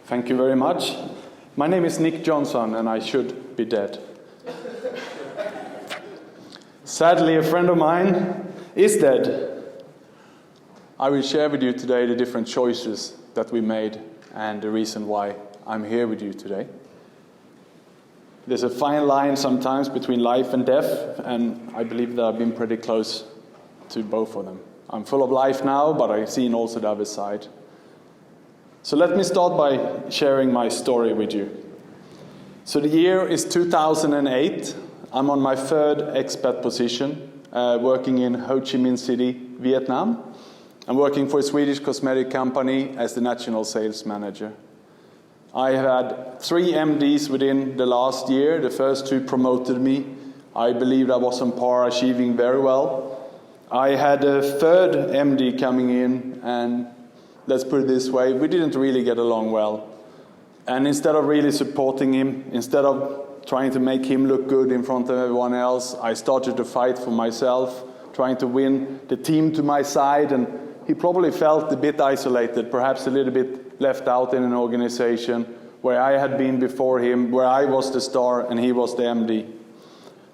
Thank you very much. My name is Nick Johnson and I should be dead. Sadly, a friend of mine is dead. I will share with you today the different choices that we made and the reason why I'm here with you today. There's a fine line sometimes between life and death, and I believe that I've been pretty close to both of them. I'm full of life now, but I've seen also the other side. So let me start by sharing my story with you. So the year is 2008. I'm on my third expat position, working in Ho Chi Minh City, Vietnam. I'm working for a Swedish cosmetic company as the national sales manager. I had 3 MDs within the last year. The first 2 promoted me. I believed I was on par, achieving very well. I had a third MD coming in, and let's put it this way, we didn't really get along well. And instead of really supporting him, instead of trying to make him look good in front of everyone else, I started to fight for myself, trying to win the team to my side, and he probably felt a bit isolated, perhaps a little bit left out in an organization where I had been before him, where I was the star and he was the MD.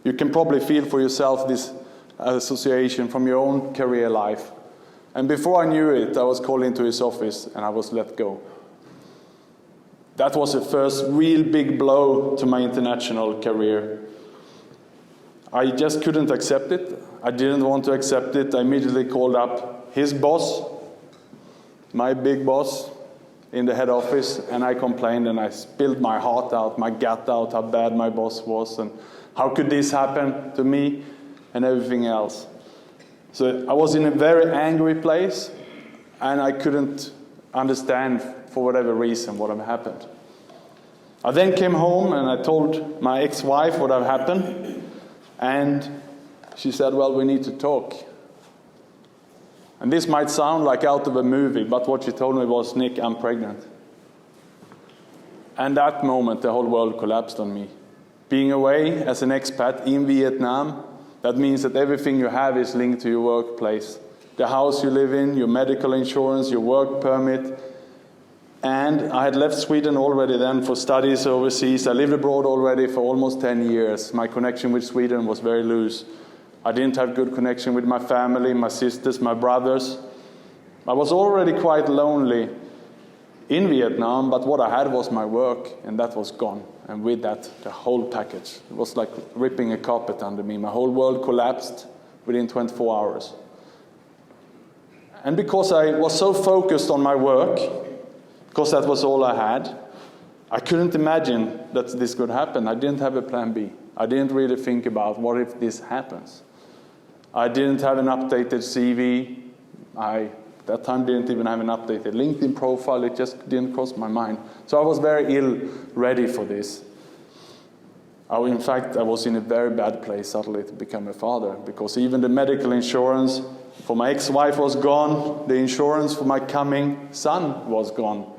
You can probably feel for yourself this association from your own career life. And before I knew it, I was called into his office and I was let go. That was the first real big blow to my international career. I just couldn't accept it. I didn't want to accept it. I immediately called up his boss, my big boss, in the head office, and I complained and I spilled my heart out, my gut out, how bad my boss was and how could this happen to me and everything else. So I was in a very angry place and I couldn't understand for whatever reason what had happened. I then came home and I told my ex-wife what had happened, and she said, well, we need to talk. And this might sound like out of a movie, but what she told me was, Nick, I'm pregnant. And that moment, the whole world collapsed on me. Being away as an expat in Vietnam, that means that everything you have is linked to your workplace. The house you live in, your medical insurance, your work permit. And I had left Sweden already then for studies overseas. I lived abroad already for almost 10 years. My connection with Sweden was very loose. I didn't have good connection with my family, my sisters, my brothers. I was already quite lonely in Vietnam, but what I had was my work, and that was gone. And with that, the whole package. It was like ripping a carpet under me. My whole world collapsed within 24 hours. And because I was so focused on my work, because that was all I had, I couldn't imagine that this could happen. I didn't have a plan B. I didn't really think about what if this happens. I didn't have an updated CV. At that time didn't even have an updated LinkedIn profile. It just didn't cross my mind. So I was very ill ready for this. In fact, I was in a very bad place suddenly to become a father, because even the medical insurance for my ex-wife was gone. The insurance for my coming son was gone.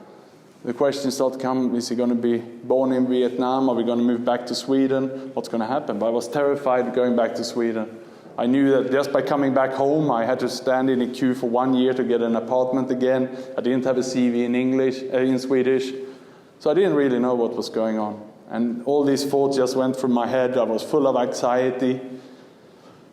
The question started to come, is he going to be born in Vietnam? Are we going to move back to Sweden? What's going to happen? But I was terrified going back to Sweden. I knew that just by coming back home, I had to stand in a queue for 1 year to get an apartment again. I didn't have a CV in Swedish. So I didn't really know what was going on. And all these thoughts just went through my head. I was full of anxiety.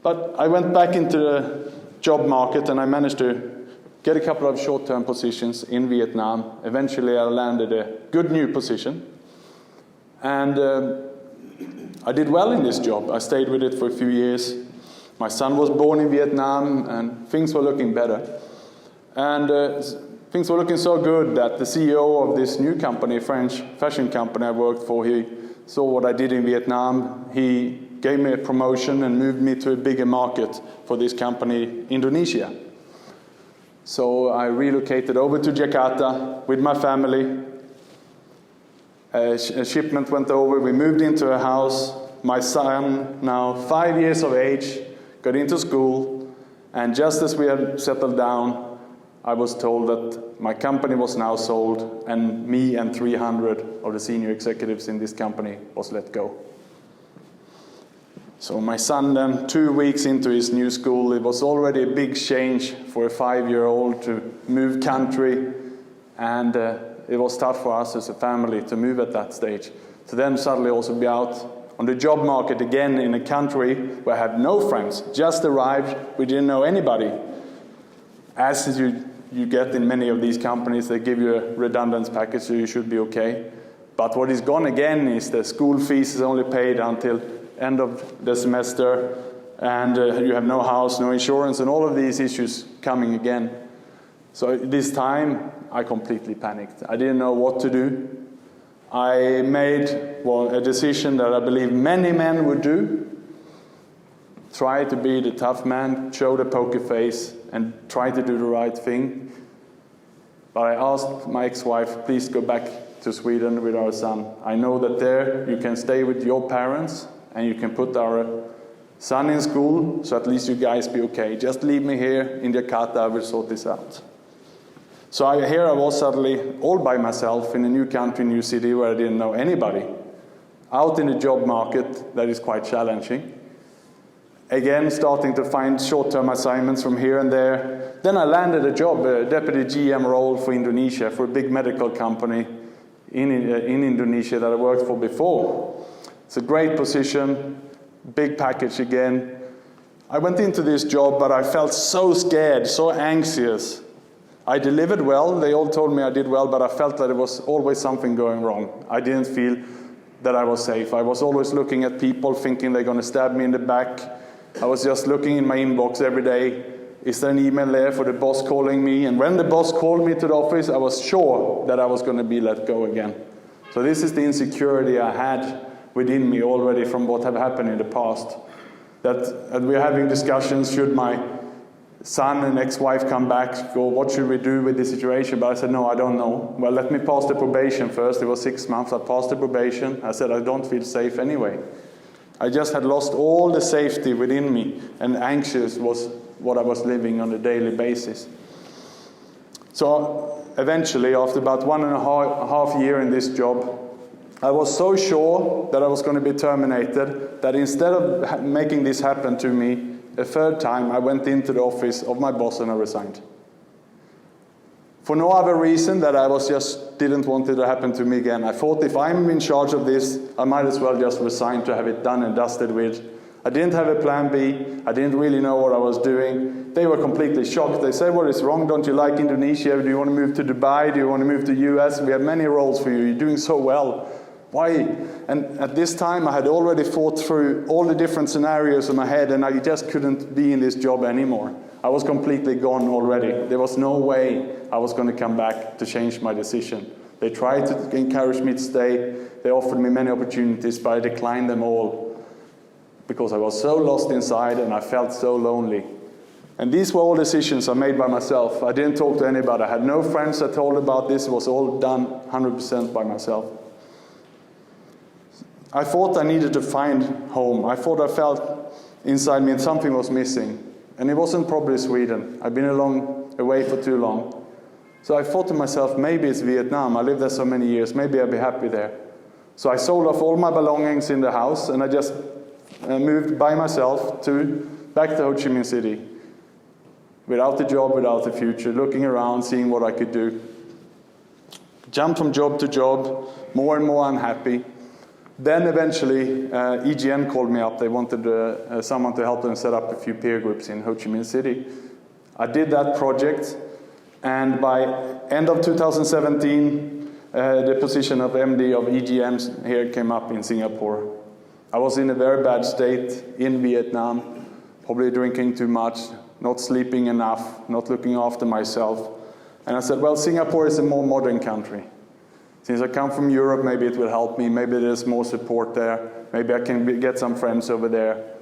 But I went back into the job market and I managed to get a couple of short-term positions in Vietnam. Eventually I landed a good new position. And I did well in this job. I stayed with it for a few years. My son was born in Vietnam and things were looking better. And things were looking so good that the CEO of this new company, a French fashion company I worked for, he saw what I did in Vietnam. He gave me a promotion and moved me to a bigger market for this company, Indonesia. So I relocated over to Jakarta with my family. A shipment went over, we moved into a house. My son, now 5 years of age, got into school, and just as we had settled down, I was told that my company was now sold, and me and 300 of the senior executives in this company was let go. So my son then, 2 weeks into his new school, it was already a big change for a 5-year-old to move country, and it was tough for us as a family to move at that stage. To then suddenly also be out on the job market again in a country where I had no friends, just arrived, we didn't know anybody. As you get in many of these companies, they give you a redundant package, so you should be okay. But what is gone again is the school fees is only paid until end of the semester, and you have no house, no insurance, and all of these issues coming again. So this time, I completely panicked. I didn't know what to do. I made a decision that I believe many men would do. Try to be the tough man, show the poker face, and try to do the right thing. But I asked my ex-wife, please go back to Sweden with our son. I know that there you can stay with your parents, and you can put our son in school, so at least you guys be okay. Just leave me here in Jakarta, I will sort this out. So here I was suddenly all by myself in a new country, new city where I didn't know anybody. Out in the job market that is quite challenging. Again, starting to find short-term assignments from here and there. Then I landed a job, a deputy GM role for Indonesia, for a big medical company in Indonesia that I worked for before. It's a great position, big package again. I went into this job, but I felt so scared, so anxious. I delivered well, they all told me I did well, but I felt that there was always something going wrong. I didn't feel that I was safe. I was always looking at people thinking they're going to stab me in the back. I was just looking in my inbox every day. Is there an email there for the boss calling me? And when the boss called me to the office, I was sure that I was going to be let go again. So this is the insecurity I had within me already from what had happened in the past. That we're having discussions, should my son and ex-wife come back, go, what should we do with this situation? But I said, no, I don't know. Well, let me pass the probation first. It was 6 months. I passed the probation. I said, I don't feel safe anyway. I just had lost all the safety within me, and anxious was what I was living on a daily basis. So eventually, after about 1.5 years in this job, I was so sure that I was going to be terminated that instead of making this happen to me a third time, I went into the office of my boss and I resigned. For no other reason that I didn't want it to happen to me again. I thought if I'm in charge of this, I might as well just resign to have it done and dusted with. I didn't have a plan B. I didn't really know what I was doing. They were completely shocked. They said, what is wrong? Don't you like Indonesia? Do you want to move to Dubai? Do you want to move to the US? We have many roles for you. You're doing so well. Why? And at this time, I had already thought through all the different scenarios in my head, and I just couldn't be in this job anymore. I was completely gone already. There was no way I was going to come back to change my decision. They tried to encourage me to stay. They offered me many opportunities, but I declined them all because I was so lost inside and I felt so lonely. And these were all decisions I made by myself. I didn't talk to anybody. I had no friends that told about this. It was all done 100% by myself. I thought I needed to find home. I thought I felt inside me something was missing. And it wasn't probably Sweden. I've been away for too long. So I thought to myself, maybe it's Vietnam. I lived there so many years. Maybe I'll be happy there. So I sold off all my belongings in the house and I just moved by myself back to Ho Chi Minh City. Without a job, without a future, looking around, seeing what I could do. Jumped from job to job, more and more unhappy. Then eventually, EGN called me up. They wanted someone to help them set up a few peer groups in Ho Chi Minh City. I did that project, and by end of 2017, the position of MD of EGN here came up in Singapore. I was in a very bad state in Vietnam, probably drinking too much, not sleeping enough, not looking after myself. And I said, well, Singapore is a more modern country. Since I come from Europe, maybe it will help me. Maybe there's more support there. Maybe I can get some friends over there.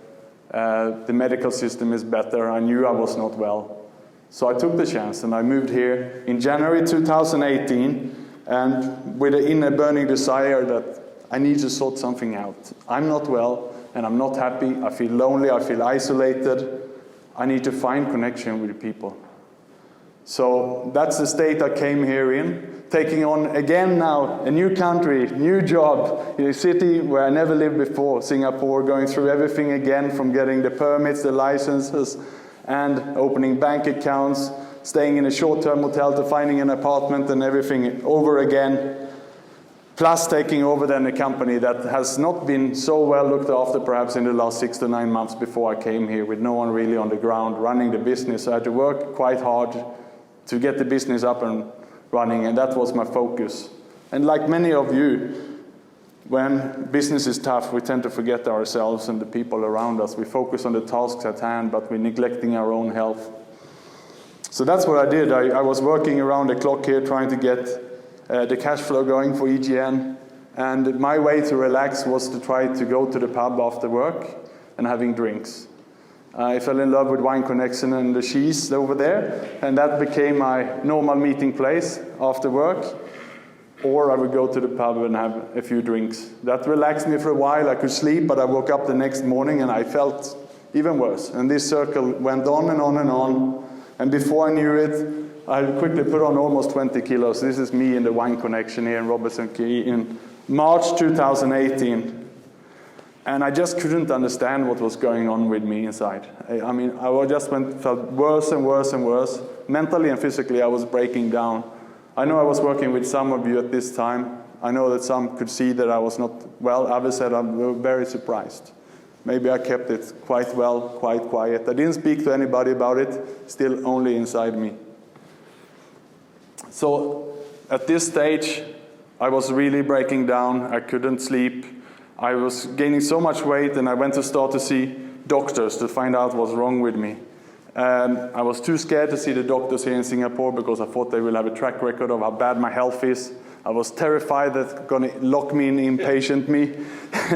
The medical system is better. I knew I was not well. So I took the chance and I moved here in January 2018, and with an inner burning desire that I need to sort something out. I'm not well and I'm not happy. I feel lonely. I feel isolated. I need to find connection with people. So that's the state I came here in, taking on again now a new country, new job, in a city where I never lived before, Singapore, going through everything again from getting the permits, the licenses, and opening bank accounts, staying in a short-term hotel to finding an apartment and everything over again, plus taking over then a company that has not been so well looked after perhaps in the last 6 to 9 months before I came here, with no one really on the ground running the business. So I had to work quite hard to get the business up and running, and that was my focus. And like many of you, when business is tough, we tend to forget ourselves and the people around us. We focus on the tasks at hand, but we're neglecting our own health. So that's what I did. I was working around the clock here trying to get the cash flow going for EGN. And my way to relax was to try to go to the pub after work and having drinks. I fell in love with Wine Connection and the cheese over there, and that became my normal meeting place after work. Or I would go to the pub and have a few drinks. That relaxed me for a while. I could sleep, but I woke up the next morning and I felt even worse. And this circle went on and on and on. And before I knew it, I quickly put on almost 20 kilos. This is me in the Wine Connection here in Robertson Quay in March 2018. And I just couldn't understand what was going on with me inside. I mean, I just felt worse and worse and worse. Mentally and physically, I was breaking down. I know I was working with some of you at this time. I know that some could see that I was not well. Others said I'm very surprised. Maybe I kept it quite well, quite quiet. I didn't speak to anybody about it, still only inside me. So at this stage, I was really breaking down. I couldn't sleep. I was gaining so much weight, and I went to start to see doctors to find out what's wrong with me. I was too scared to see the doctors here in Singapore because I thought they will have a track record of how bad my health is. I was terrified that they're going to lock me in, inpatient me.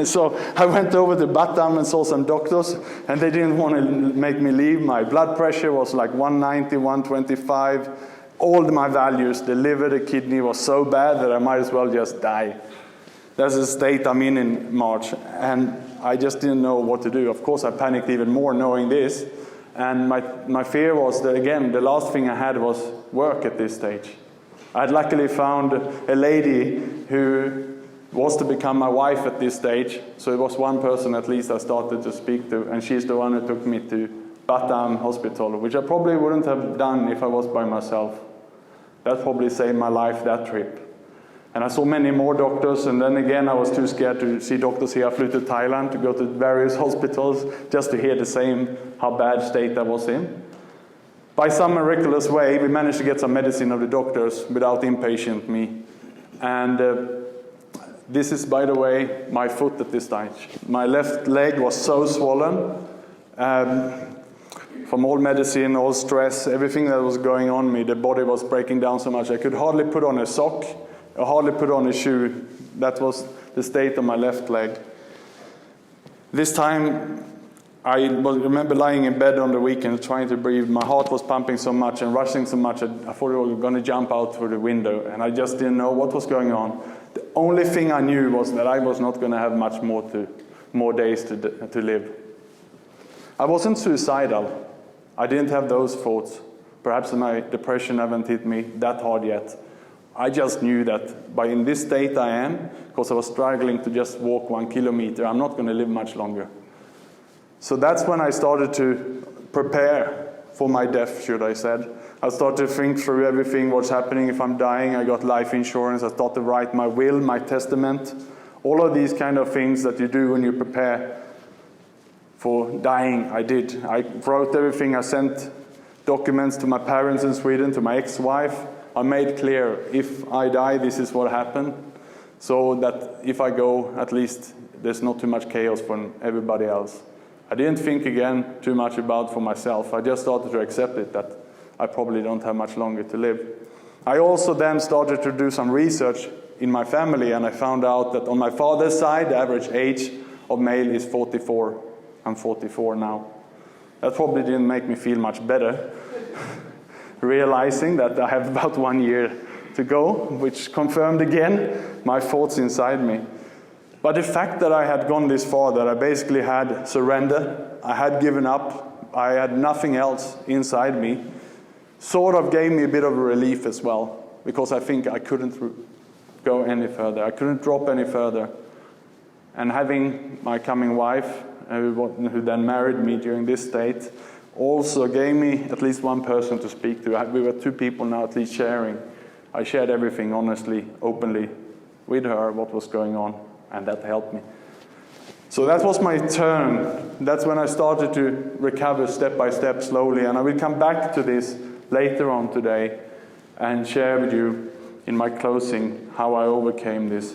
So I went over to Batam and saw some doctors, and they didn't want to make me leave. My blood pressure was like 190, 125. All my values, the liver, the kidney, was so bad that I might as well just die. That's the state I'm in March, and I just didn't know what to do. Of course, I panicked even more knowing this. And my fear was that, again, the last thing I had was work at this stage. I had luckily found a lady who was to become my wife at this stage. So it was one person at least I started to speak to, and she's the one who took me to Batam Hospital, which I probably wouldn't have done if I was by myself. That probably saved my life, that trip. And I saw many more doctors, and then again I was too scared to see doctors here. I flew to Thailand to go to various hospitals just to hear the same, how bad state I was in. By some miraculous way, we managed to get some medicine of the doctors without inpatient me. And this is, by the way, my foot at this stage. My left leg was so swollen from all medicine, all stress, everything that was going on me. The body was breaking down so much I could hardly put on a sock. I hardly put on a shoe. That was the state of my left leg. This time, I remember lying in bed on the weekend trying to breathe. My heart was pumping so much and rushing so much, I thought I was going to jump out through the window, and I just didn't know what was going on. The only thing I knew was that I was not going to have much more days to live. I wasn't suicidal. I didn't have those thoughts. Perhaps my depression haven't hit me that hard yet. I just knew that in this state I am, because I was struggling to just walk 1 kilometer, I'm not going to live much longer. So that's when I started to prepare for my death, should I said. I started to think through everything, what's happening if I'm dying. I got life insurance. I started to write my will, my testament, all of these kind of things that you do when you prepare for dying. I did. I wrote everything. I sent documents to my parents in Sweden, to my ex-wife. I made clear, if I die, this is what happened, so that if I go, at least there's not too much chaos for everybody else. I didn't think again too much about for myself. I just started to accept it, that I probably don't have much longer to live. I also then started to do some research in my family, and I found out that on my father's side, the average age of male is 44. I'm 44 now. That probably didn't make me feel much better. Realizing that I have about 1 year to go, which confirmed again my thoughts inside me. But the fact that I had gone this far, that I basically had surrendered, I had given up, I had nothing else inside me, sort of gave me a bit of a relief as well, because I think I couldn't go any further. I couldn't drop any further. And having my coming wife, who then married me during this state, also gave me at least one person to speak to. We were 2 people now at least sharing. I shared everything honestly, openly with her, what was going on, and that helped me. So that was my turn. That's when I started to recover step by step slowly, and I will come back to this later on today and share with you in my closing how I overcame this.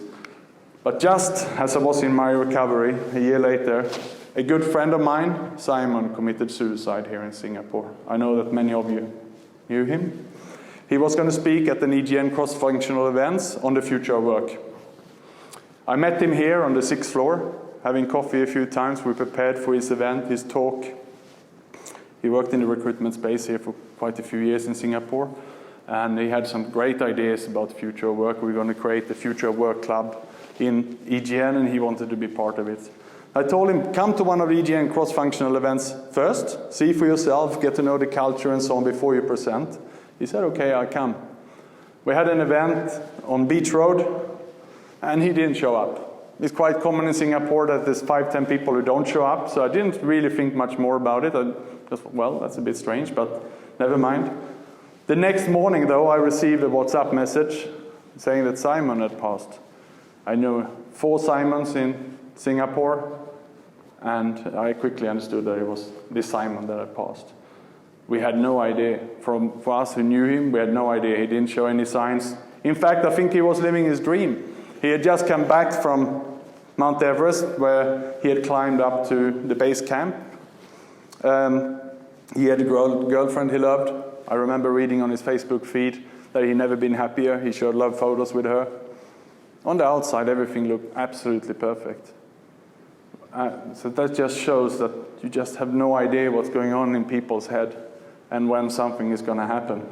But just as I was in my recovery, a year later, a good friend of mine, Simon, committed suicide here in Singapore. I know that many of you knew him. He was going to speak at an EGN cross-functional events on the future of work. I met him here on the 6th floor, having coffee a few times. We prepared for his event, his talk. He worked in the recruitment space here for quite a few years in Singapore, and he had some great ideas about the future of work. We're going to create the Future of Work Club in EGN, and he wanted to be part of it. I told him, come to one of the EGN cross-functional events first, see for yourself, get to know the culture and so on before you present. He said, okay, I'll come. We had an event on Beach Road, and he didn't show up. It's quite common in Singapore that there's 5-10 people who don't show up, so I didn't really think much more about it. I just, well, that's a bit strange, but never mind. The next morning, though, I received a WhatsApp message saying that Simon had passed. I knew 4 Simons in Singapore, and I quickly understood that it was this Simon that had passed. We had no idea. For us who knew him, we had no idea. He didn't show any signs. In fact, I think he was living his dream. He had just come back from Mount Everest, where he had climbed up to the base camp. He had a girlfriend he loved. I remember reading on his Facebook feed that he'd never been happier. He showed love photos with her. On the outside, everything looked absolutely perfect. So that just shows that you just have no idea what's going on in people's head and when something is going to happen.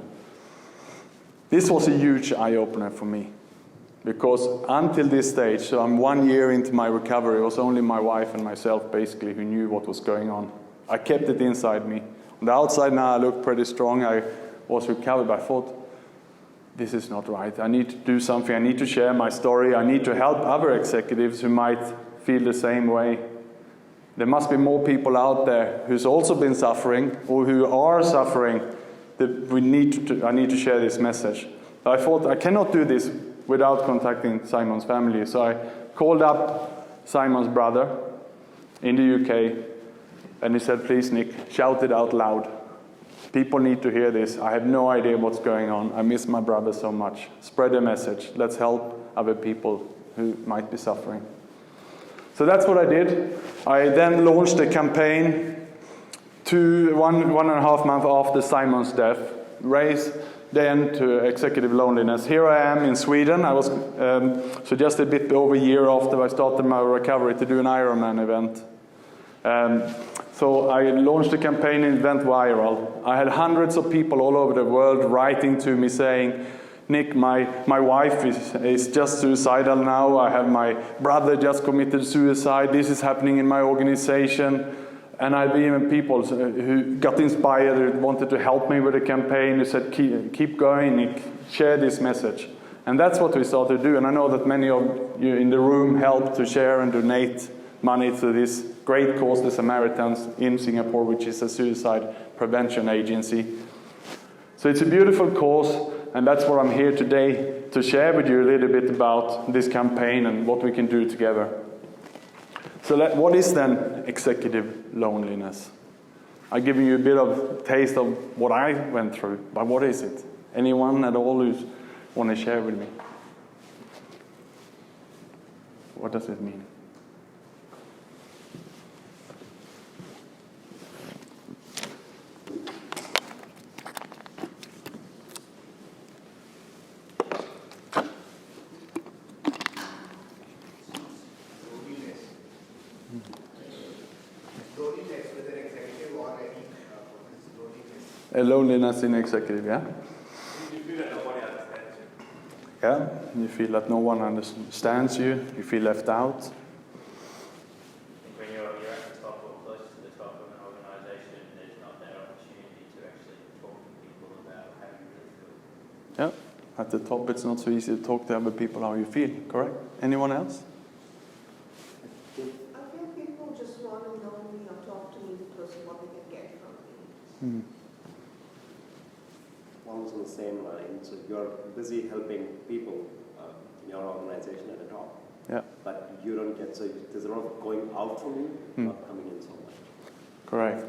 This was a huge eye-opener for me, because until this stage, so I'm 1 year into my recovery, it was only my wife and myself basically who knew what was going on. I kept it inside me. On the outside now I looked pretty strong, I was recovered, but I thought, this is not right. I need to do something, I need to share my story, I need to help other executives who might feel the same way. There must be more people out there who's also been suffering or who are suffering that I need to share this message. I thought I cannot do this without contacting Simon's family. So I called up Simon's brother in the UK, and he said, please Nick, shout it out loud. People need to hear this. I have no idea what's going on. I miss my brother so much. Spread the message. Let's help other people who might be suffering. So that's what I did. I then launched a campaign one and a half months after Simon's death, Raise the End to Executive Loneliness. Here I am in Sweden. I was so just a bit over a year after I started my recovery to do an Ironman event. So I launched the campaign and it went viral. I had hundreds of people all over the world writing to me saying, Nick, my wife is just suicidal now. I have my brother just committed suicide. This is happening in my organization. And I had even people who got inspired, who wanted to help me with the campaign, who said, keep going, Nick, share this message. And that's what we started to do. And I know that many of you in the room helped to share and donate money to this great cause, the Samaritans in Singapore, which is a suicide prevention agency. So it's a beautiful cause, and that's what I'm here today to share with you a little bit about this campaign and what we can do together. So what is then executive loneliness? I've given you a bit of taste of what I went through, but what is it? Anyone at all who want to share with me? What does it mean? A loneliness in executive, yeah? You feel that nobody understands you. Yeah, you feel that no one understands you, you feel left out. When you're at the top or close to the top of an organisation, there's not that opportunity to actually talk to people about how you really feel. Yeah, at the top it's not so easy to talk to other people how you feel, correct? Anyone else? I feel people just want to know me or talk to me because of what they can get from me. Almost on the same line. So you're busy helping people in your organization at the top. Yeah. But you don't get, so there's a lot of going out from you, not coming in so much. Correct.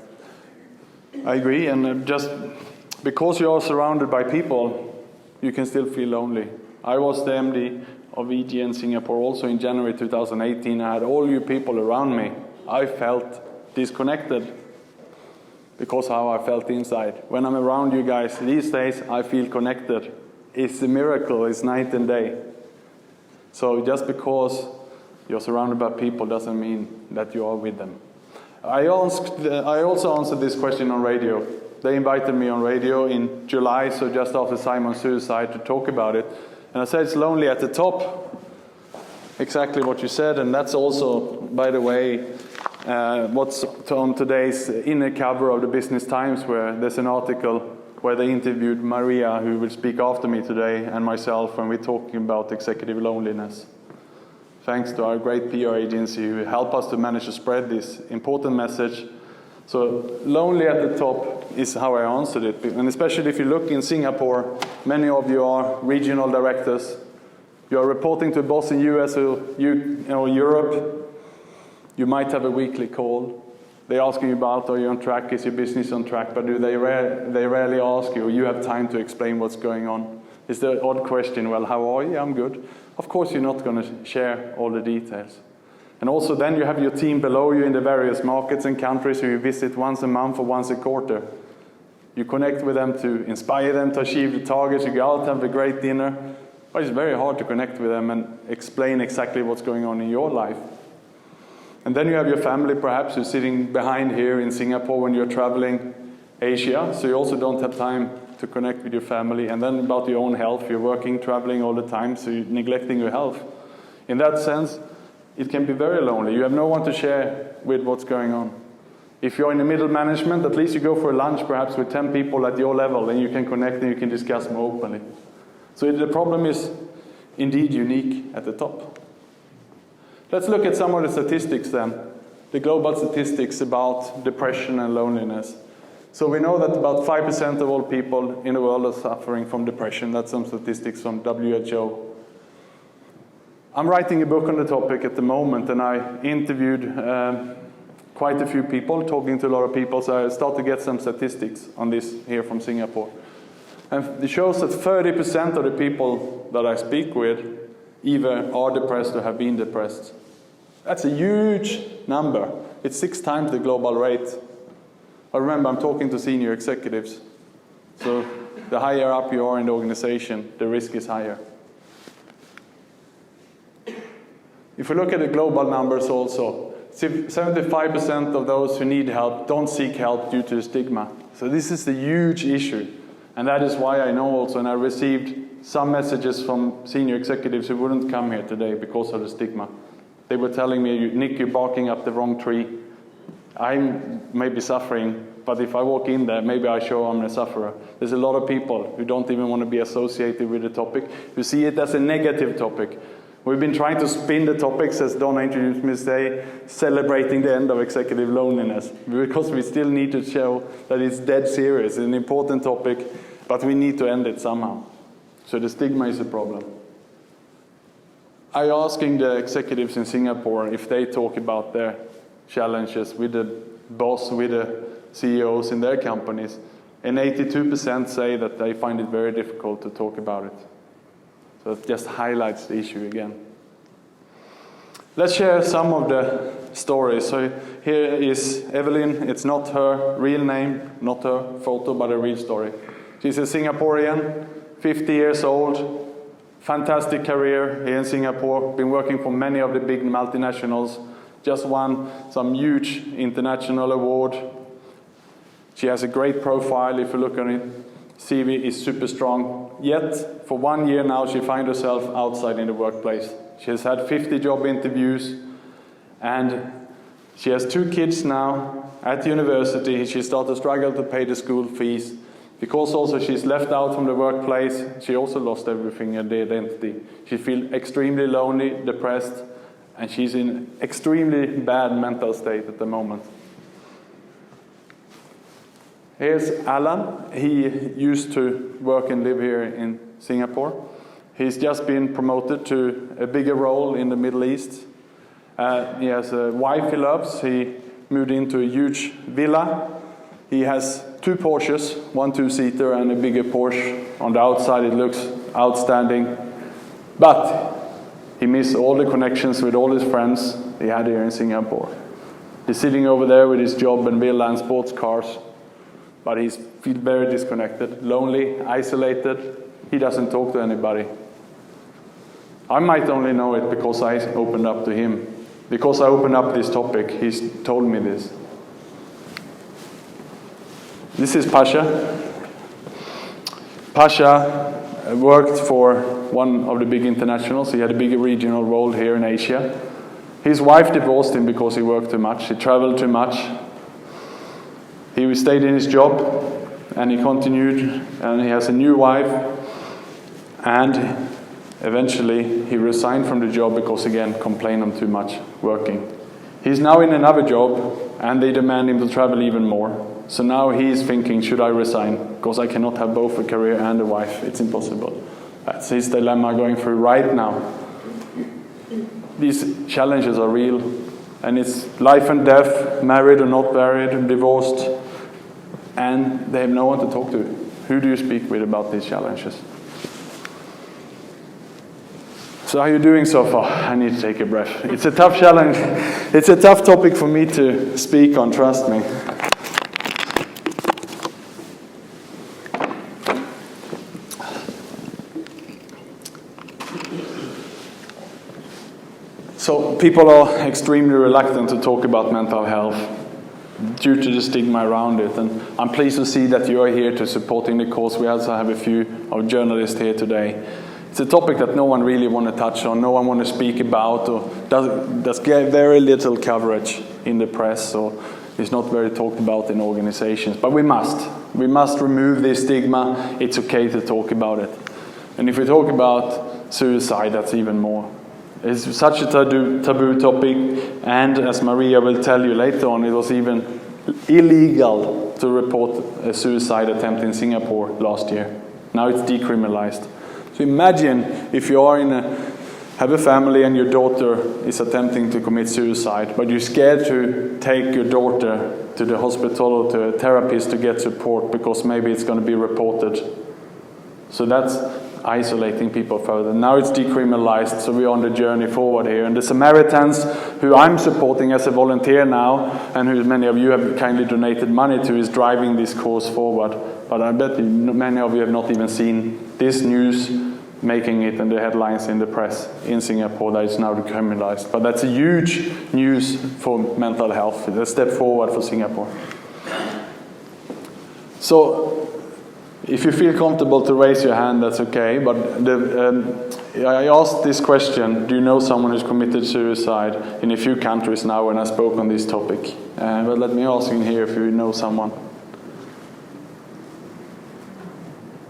I agree, and just because you are surrounded by people, you can still feel lonely. I was the MD of EG in Singapore also in January 2018. I had all you people around me. I felt disconnected because how I felt inside. When I'm around you guys these days, I feel connected. It's a miracle, it's night and day. So just because you're surrounded by people doesn't mean that you are with them. I also answered this question on radio. They invited me on radio in July, so just after Simon's suicide, to talk about it. And I said it's lonely at the top. Exactly what you said, and that's also, by the way, what's on today's inner cover of the Business Times, where there's an article where they interviewed Maria, who will speak after me today, and myself, when we're talking about executive loneliness. Thanks to our great PR agency who help us to manage to spread this important message. So lonely at the top is how I answered it. And especially if you look in Singapore, many of you are regional directors. You are reporting to a boss in US or Europe. You might have a weekly call. They ask you about, are you on track? Is your business on track? But they rarely ask you, you have time to explain what's going on. It's the odd question, well, how are you? I'm good. Of course, you're not going to share all the details. And also then you have your team below you in the various markets and countries who you visit once a month or once a quarter. You connect with them to inspire them to achieve the targets. You go out, have a great dinner. But it's very hard to connect with them and explain exactly what's going on in your life. And then you have your family perhaps who's sitting behind here in Singapore when you're traveling Asia. So you also don't have time to connect with your family. And then about your own health. You're working, traveling all the time, so you're neglecting your health. In that sense, it can be very lonely. You have no one to share with what's going on. If you're in the middle management, at least you go for a lunch perhaps with 10 people at your level, and you can connect and you can discuss more openly. So the problem is indeed unique at the top. Let's look at some of the statistics then. The global statistics about depression and loneliness. So we know that about 5% of all people in the world are suffering from depression. That's some statistics from WHO. I'm writing a book on the topic at the moment, and I interviewed quite a few people, talking to a lot of people, so I start to get some statistics on this here from Singapore. And it shows that 30% of the people that I speak with either are depressed or have been depressed. That's a huge number. It's 6 times the global rate. But remember, I'm talking to senior executives. So the higher up you are in the organization, the risk is higher. If we look at the global numbers also, 75% of those who need help don't seek help due to stigma. So this is a huge issue. And that is why I know also, and I received some messages from senior executives who wouldn't come here today because of the stigma. They were telling me, Nick, you're barking up the wrong tree. I may be suffering, but if I walk in there, maybe I show I'm a sufferer. There's a lot of people who don't even want to be associated with the topic, who see it as a negative topic. We've been trying to spin the topics, as Donna introduced me today, celebrating the end of executive loneliness, because we still need to show that it's dead serious, it's an important topic, but we need to end it somehow. So the stigma is a problem. I'm asking the executives in Singapore if they talk about their challenges with the boss, with the CEOs in their companies, and 82% say that they find it very difficult to talk about it. So it just highlights the issue again. Let's share some of the stories. So here is Evelyn. It's not her real name, not her photo, but a real story. She's a Singaporean, 50 years old, fantastic career here in Singapore, been working for many of the big multinationals, just won some huge international award. She has a great profile, if you look at it. CV is super strong. Yet, for 1 year now, she finds herself outside in the workplace. She has had 50 job interviews, and she has 2 kids now at university. She started to struggle to pay the school fees. Because also she's left out from the workplace, she also lost everything in the identity. She feels extremely lonely, depressed, and she's in extremely bad mental state at the moment. Here's Alan. He used to work and live here in Singapore. He's just been promoted to a bigger role in the Middle East. He has a wife he loves. He moved into a huge villa. He has 2 Porsches, 1 2-seater and a bigger Porsche. On the outside it looks outstanding. But he missed all the connections with all his friends he had here in Singapore. He's sitting over there with his job and villa and sports cars. But he feels very disconnected, lonely, isolated. He doesn't talk to anybody. I might only know it because I opened up to him. Because I opened up this topic, he's told me this. This is Pasha. Pasha worked for one of the big internationals. He had a big regional role here in Asia. His wife divorced him because he worked too much. He traveled too much. He stayed in his job and he continued, and he has a new wife, and eventually he resigned from the job because, again, complained of too much working. He's now in another job and they demand him to travel even more. So now he's thinking, should I resign? Because I cannot have both a career and a wife. It's impossible. That's his dilemma going through right now. These challenges are real, and it's life and death, married or not married, divorced, and they have no one to talk to. Who do you speak with about these challenges? So how are you doing so far? I need to take a breath. It's a tough challenge. It's a tough topic for me to speak on, trust me. So people are extremely reluctant to talk about mental health due to the stigma around it. And I'm pleased to see that you are here to supporting the cause. We also have a few of journalists here today. It's a topic that no one really want to touch on, no one want to speak about, or does get very little coverage in the press, or is not very talked about in organizations. But we must. We must remove this stigma. It's okay to talk about it. And if we talk about suicide, that's even more. It's such a taboo topic, and as Maria will tell you later on, it was even illegal to report a suicide attempt in Singapore last year. Now it's decriminalized. So imagine if you are have a family and your daughter is attempting to commit suicide, but you're scared to take your daughter to the hospital or to a therapist to get support because maybe it's going to be reported. So that's isolating people further. Now it's decriminalized, so we're on the journey forward here. And the Samaritans, who I'm supporting as a volunteer now, and who many of you have kindly donated money to, is driving this cause forward. But I bet many of you have not even seen this news making it in the headlines in the press in Singapore that it's now decriminalized. But that's a huge news for mental health. It's a step forward for Singapore. So, if you feel comfortable to raise your hand, that's okay. But I asked this question, do you know someone who's committed suicide in a few countries now when I spoke on this topic? But let me ask in here if you know someone.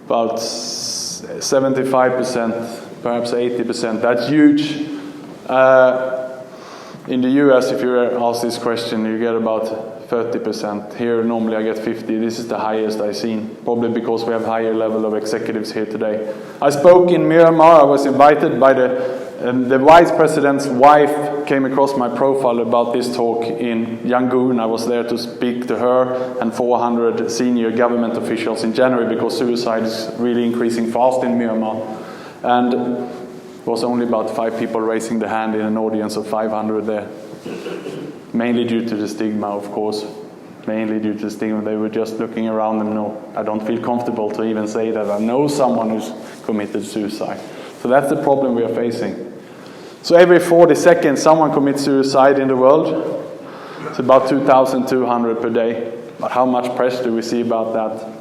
About 75%, perhaps 80%. That's huge. In the US, if you ask this question, you get about 30%. Here, normally I get 50. This is the highest I've seen, probably because we have higher level of executives here today. I spoke in Myanmar. I was invited by the vice president's wife came across my profile about this talk in Yangon. I was there to speak to her and 400 senior government officials in January because suicide is really increasing fast in Myanmar. And it was only about 5 people raising their hand in an audience of 500 there. Mainly due to the stigma, of course. Mainly due to the stigma. They were just looking around and no, I don't feel comfortable to even say that I know someone who's committed suicide. So that's the problem we are facing. So every 40 seconds someone commits suicide in the world. It's about 2,200 per day. But how much press do we see about that?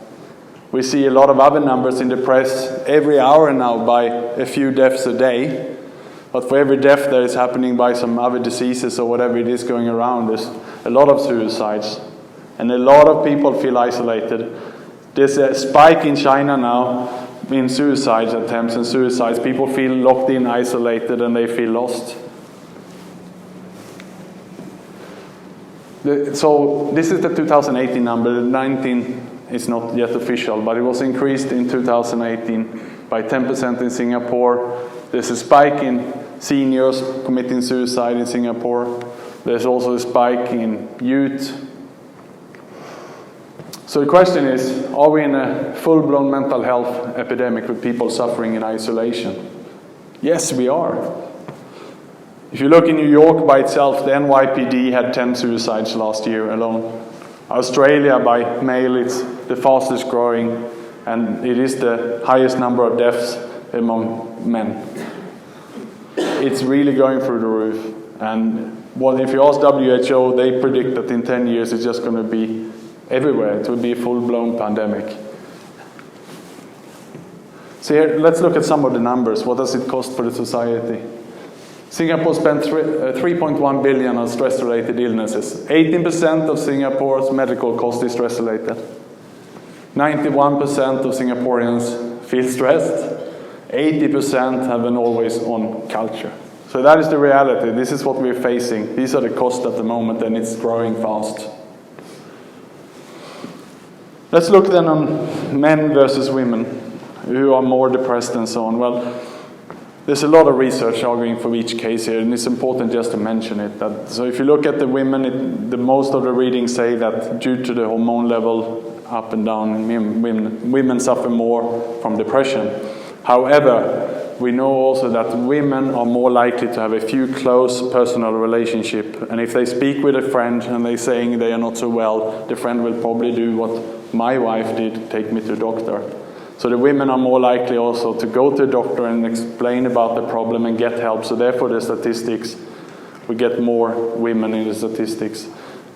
We see a lot of other numbers in the press every hour now by a few deaths a day. But for every death that is happening by some other diseases or whatever it is going around, there's a lot of suicides. And a lot of people feel isolated. There's a spike in China now in suicide attempts and suicides. People feel locked in, isolated, and they feel lost. So this is the 2018 number. 19 It's not yet official, but it was increased in 2018 by 10% in Singapore. There's a spike in seniors committing suicide in Singapore. There's also a spike in youth. So the question is, are we in a full-blown mental health epidemic with people suffering in isolation? Yes, we are. If you look in New York by itself, the NYPD had 10 suicides last year alone. Australia, by male, it's the fastest growing, and it is the highest number of deaths among men. It's really going through the roof. And if you ask WHO, they predict that in 10 years it's just going to be everywhere. It will be a full-blown pandemic. So here, let's look at some of the numbers. What does it cost for the society? Singapore spent 3.1 billion on stress-related illnesses. 18% of Singapore's medical cost is stress-related. 91% of Singaporeans feel stressed. 80% have an always-on culture. So that is the reality. This is what we're facing. These are the costs at the moment, and it's growing fast. Let's look then on men versus women who are more depressed and so on. Well, there's a lot of research arguing for each case here, and it's important just to mention it. So if you look at the women, most of the readings say that due to the hormone level up and down, women suffer more from depression. However, we know also that women are more likely to have a few close personal relationships, and if they speak with a friend and they're saying they are not so well, the friend will probably do what my wife did, take me to a doctor. So the women are more likely also to go to a doctor and explain about the problem and get help. So therefore the statistics, we get more women in the statistics.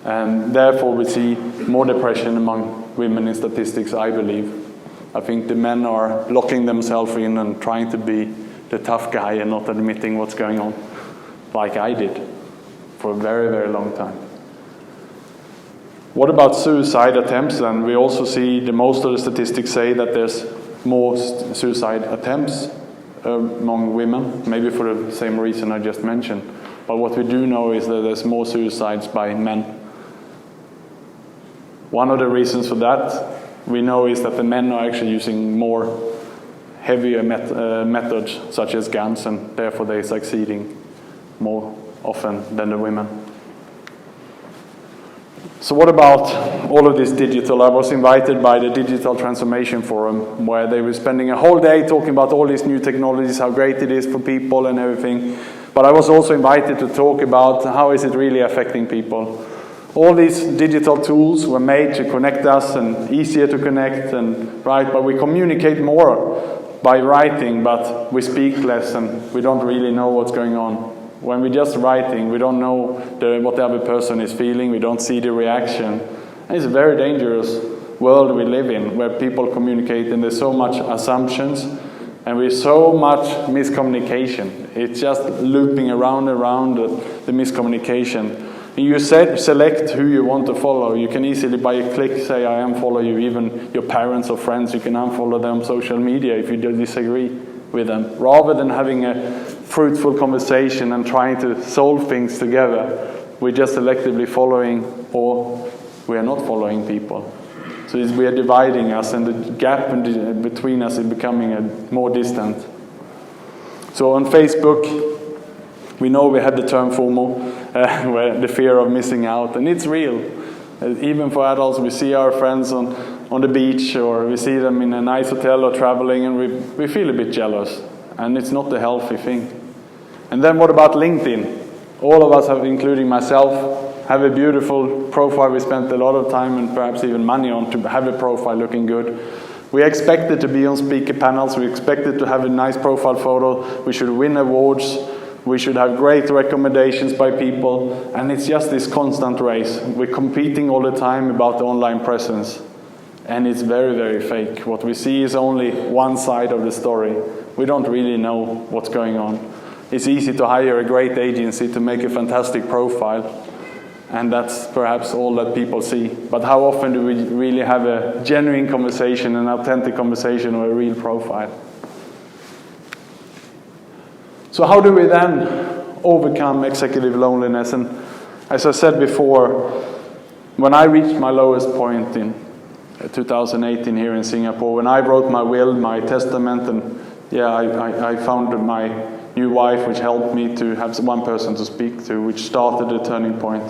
And therefore we see more depression among women in statistics, I believe. I think the men are locking themselves in and trying to be the tough guy and not admitting what's going on, like I did for a very, very long time. What about suicide attempts? And we also see most of the statistics say that there's more suicide attempts among women, maybe for the same reason I just mentioned. But what we do know is that there's more suicides by men. One of the reasons for that we know is that the men are actually using more heavier methods such as guns, and therefore they're succeeding more often than the women. So what about all of this digital? I was invited by the Digital Transformation Forum, where they were spending a whole day talking about all these new technologies, how great it is for people and everything. But I was also invited to talk about how is it really affecting people. All these digital tools were made to connect us and easier to connect, and right, but we communicate more by writing, but we speak less and we don't really know what's going on. When we're just writing, we don't know what the other person is feeling, we don't see the reaction. And it's a very dangerous world we live in, where people communicate and there's so much assumptions and with so much miscommunication. It's just looping around the miscommunication. And you select who you want to follow. You can easily, by a click, say, I unfollow you. Even your parents or friends, you can unfollow them on social media if you disagree with them. Rather than having a fruitful conversation and trying to solve things together, we're just selectively following, or we are not following people. So we are dividing us, and the gap between us is becoming more distant. So on Facebook, we know we had the term FOMO, where the fear of missing out, and it's real. Even for adults, we see our friends on the beach, or we see them in a nice hotel or traveling, and we feel a bit jealous, and it's not a healthy thing. And then what about LinkedIn? All of us, including myself, have a beautiful profile we spent a lot of time and perhaps even money on to have a profile looking good. We expected to be on speaker panels, we expected to have a nice profile photo, we should win awards, we should have great recommendations by people, and it's just this constant race. We're competing all the time about the online presence, and it's very, very fake. What we see is only one side of the story. We don't really know what's going on. It's easy to hire a great agency to make a fantastic profile, and that's perhaps all that people see. But how often do we really have a genuine conversation, an authentic conversation, or a real profile? So how do we then overcome executive loneliness? And as I said before, when I reached my lowest point in 2018 here in Singapore, when I wrote my will, my testament, and I found my new wife, which helped me to have one person to speak to, which started a turning point.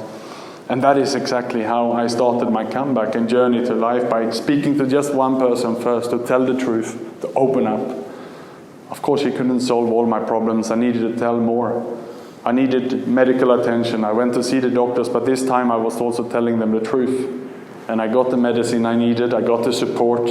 And that is exactly how I started my comeback and journey to life, by speaking to just one person first, to tell the truth, to open up. Of course, he couldn't solve all my problems. I needed to tell more. I needed medical attention. I went to see the doctors, but this time I was also telling them the truth. And I got the medicine I needed. I got the support.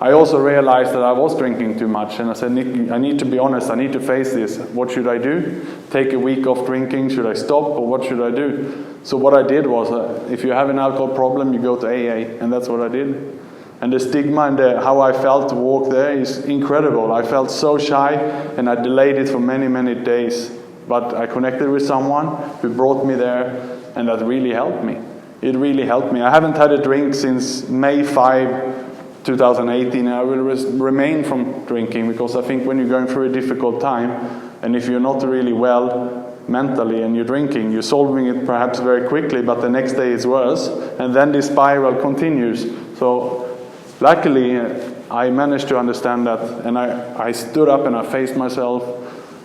I also realized that I was drinking too much, and I said, Nick, I need to be honest. I need to face this. What should I do? Take a week off drinking? Should I stop, or what should I do? So what I did was, if you have an alcohol problem, you go to AA, and that's what I did. And the stigma and how I felt to walk there is incredible. I felt so shy, and I delayed it for many, many days. But I connected with someone who brought me there, and that really helped me. It really helped me. I haven't had a drink since May 5, 2018. I will remain from drinking, because I think when you're going through a difficult time, and if you're not really well mentally and you're drinking, you're solving it perhaps very quickly, but the next day it's worse, and then the spiral continues. So luckily, I managed to understand that, and I stood up and I faced myself,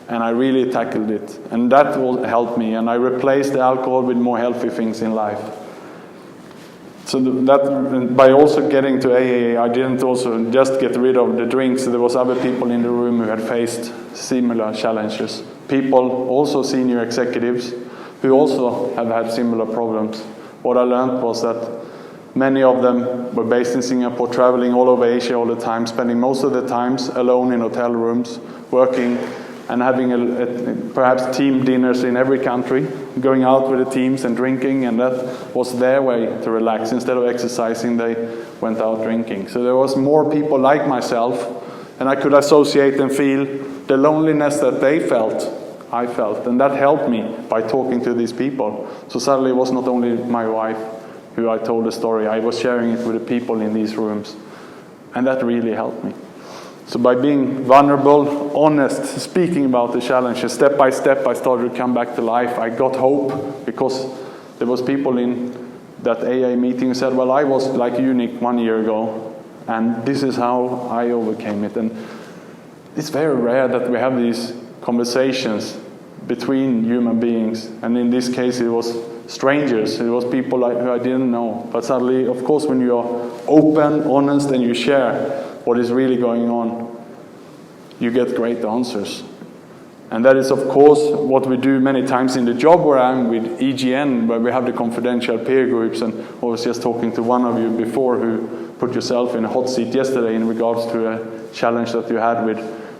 and I really tackled it. And that will help me, and I replaced the alcohol with more healthy things in life. So that, by also getting to AA, I didn't also just get rid of the drinks. There was other people in the room who had faced similar challenges. People, also senior executives, who also have had similar problems. What I learned was that many of them were based in Singapore, traveling all over Asia all the time, spending most of the times alone in hotel rooms, working and having perhaps team dinners in every country, going out with the teams and drinking, and that was their way to relax. Instead of exercising, they went out drinking. So there was more people like myself, and I could associate and feel the loneliness that they felt, I felt, and that helped me by talking to these people. So suddenly it was not only my wife who I told the story, I was sharing it with the people in these rooms, and that really helped me. So by being vulnerable, honest, speaking about the challenges, step by step, I started to come back to life. I got hope, because there was people in that AA meeting who said, well, I was like you, Nick, 1 year ago, and this is how I overcame it. And it's very rare that we have these conversations between human beings, and in this case it was strangers, it was people who I didn't know. But suddenly, of course, when you are open, honest, and you share what is really going on, you get great answers. And that is, of course, what we do many times in the job where I'm with EGN, where we have the confidential peer groups. And I was just talking to one of you before who put yourself in a hot seat yesterday in regards to a challenge that you had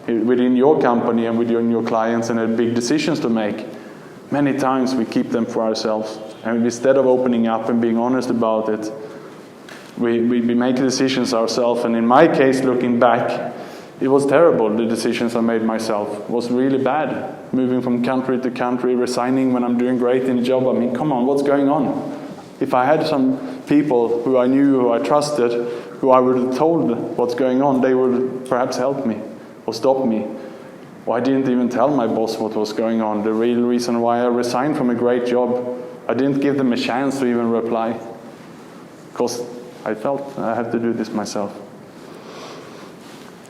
within your company and within your clients, and had big decisions to make. Many times we keep them for ourselves. And instead of opening up and being honest about it, we make decisions ourselves. And in my case, looking back, it was terrible, the decisions I made myself. It was really bad. Moving from country to country, resigning when I'm doing great in the job. I mean, come on, what's going on? If I had some people who I knew, who I trusted, who I would have told what's going on, they would perhaps help me or stop me. Or I didn't even tell my boss what was going on. The real reason why I resigned from a great job, I didn't give them a chance to even reply, because I felt I had to do this myself.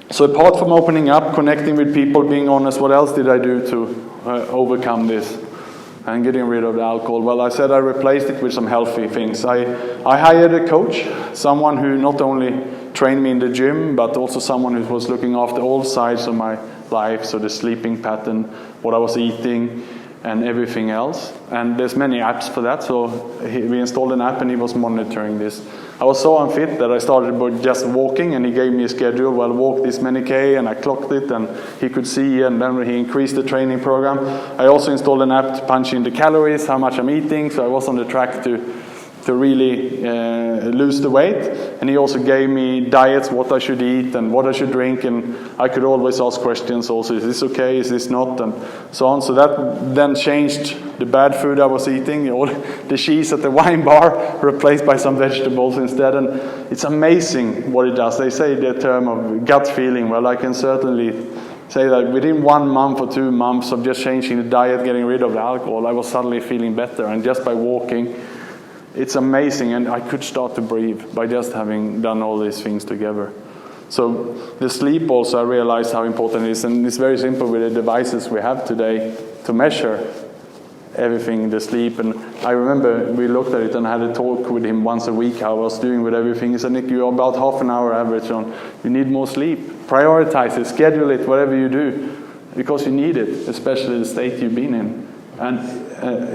So apart from opening up, connecting with people, being honest, what else did I do to overcome this and getting rid of the alcohol? Well, I said I replaced it with some healthy things. I hired a coach, someone who not only trained me in the gym, but also someone who was looking after all sides of my life, so the sleeping pattern, what I was eating, and everything else. And there's many apps for that, so we installed an app and he was monitoring this. I was so unfit that I started by just walking, and he gave me a schedule. Well, walk this many K, and I clocked it, and he could see, and then he increased the training program. I also installed an app to punch in the calories, how much I'm eating, so I was on the track to really lose the weight. And he also gave me diets, what I should eat and what I should drink, and I could always ask questions also, is this okay, is this not, and so on. So that then changed the bad food I was eating, all the cheese at the wine bar replaced by some vegetables instead. And it's amazing what it does. They say the term of gut feeling. Well, I can certainly say that within 1 month or 2 months of just changing the diet, getting rid of the alcohol, I was suddenly feeling better. And just by walking, It's amazing, and I could start to breathe by just having done all these things together. So the sleep also, I realized how important it is, and it's very simple with the devices we have today to measure everything, the sleep. And I remember we looked at it and had a talk with him once a week how I was doing with everything. He said, Nick, you're about half an hour average on, you need more sleep. Prioritize it, schedule it, whatever you do, because you need it, especially the state you've been in. And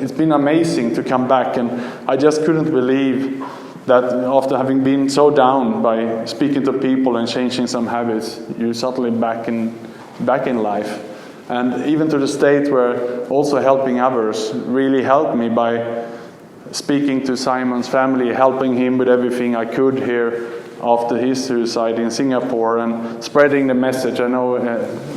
it's been amazing to come back, and I just couldn't believe that after having been so down by speaking to people and changing some habits, you're suddenly back in life. And even to the state where also helping others really helped me by speaking to Simon's family, helping him with everything I could here after his suicide in Singapore, and spreading the message. I know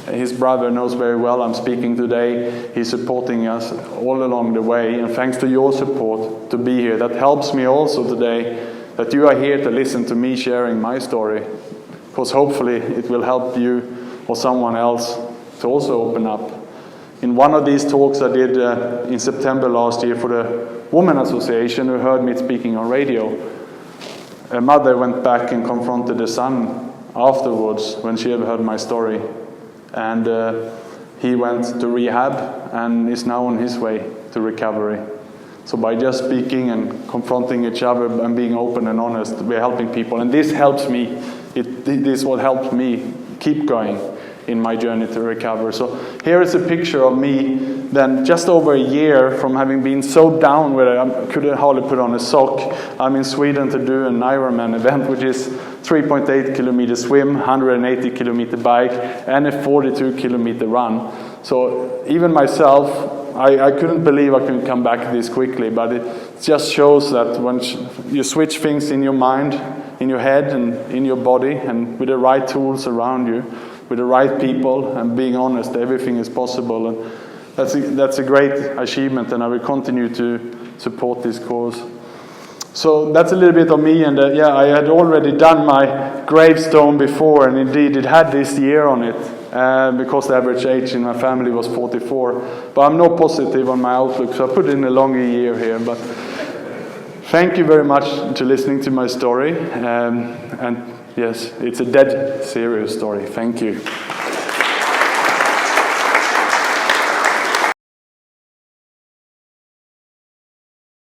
his brother knows very well I'm speaking today. He's supporting us all along the way, and thanks to your support to be here. That helps me also today, that you are here to listen to me sharing my story, because hopefully it will help you or someone else to also open up. In one of these talks I did in September last year for the Women Association, who heard me speaking on radio, a mother went back and confronted the son afterwards when she had heard my story. And he went to rehab and is now on his way to recovery. So by just speaking and confronting each other and being open and honest, we're helping people. And this helps me. This is what helped me keep going in my journey to recover. So here is a picture of me then just over a year from having been so down where I could hardly put on a sock. I'm in Sweden to do an Ironman event, which is 3.8 kilometer swim, 180 kilometer bike, and a 42 kilometer run. So even myself, I couldn't believe I could come back this quickly, but it just shows that when you switch things in your mind, in your head and in your body, and with the right tools around you, with the right people, and being honest, everything is possible. And that's a great achievement, and I will continue to support this cause. So that's a little bit of me, and I had already done my gravestone before, and indeed it had this year on it, because the average age in my family was 44. But I'm not positive on my outlook, so I put in a longer year here. But thank you very much to listening to my story, and yes, it's a dead serious story. Thank you.